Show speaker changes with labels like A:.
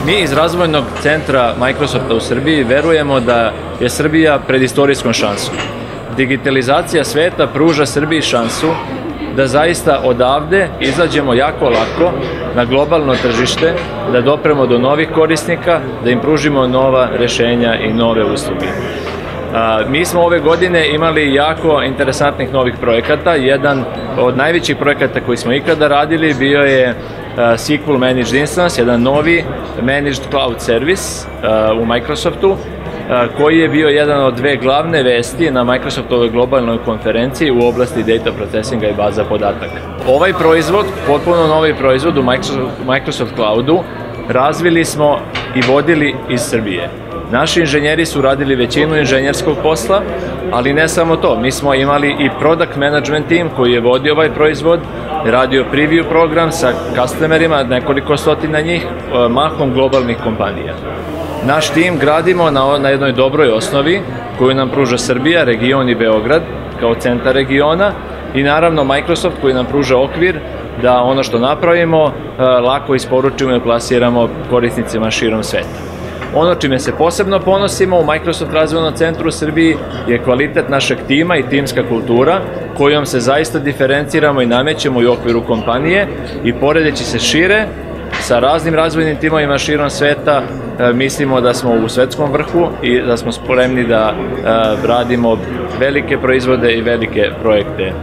A: Mi iz Razvojnog centra Microsofta u Srbiji verujemo da je Srbija pred istorijskom šansom. Digitalizacija sveta pruža Srbiji šansu da zaista odavde izađemo jako lako na globalno tržište, da dopremo do novih korisnika, da im pružimo nova rešenja i nove usluge. Mi smo ove godine imali jako interesantnih novih projekata. Jedan od najvećih projekata koji smo ikada radili bio je SQL Managed Instance, jedan novi Managed Cloud Service u Microsoftu, koji je bio jedan od dve glavne vesti na Microsoftovoj globalnoj konferenciji u oblasti data processinga i baza podataka. Ovaj proizvod, potpuno novi proizvod u Microsoft Cloudu, razvili smo i vodili iz Srbije. Naši inženjeri su radili većinu inženjerskog posla, ali ne samo to. Mi smo imali i product management team koji je vodio ovaj proizvod, radio preview program sa customerima, nekoliko stotina njih, mahom globalnih kompanija. Naš tim gradimo na jednoj dobroj osnovi koju nam pruža Srbija, region i Beograd kao centar regiona i naravno Microsoft koji nam pruža okvir da ono što napravimo lako isporučimo i plasiramo korisnicima širom sveta. Ono čime se posebno ponosimo u Microsoft Razvojnom centru u Srbiji je kvalitet našeg tima i timska kultura kojom se zaista diferenciramo i namećemo u okviru kompanije i poredeći se šire sa raznim razvojnim timovima širom sveta mislimo da smo u svetskom vrhu i da smo spremni da radimo velike proizvode i velike projekte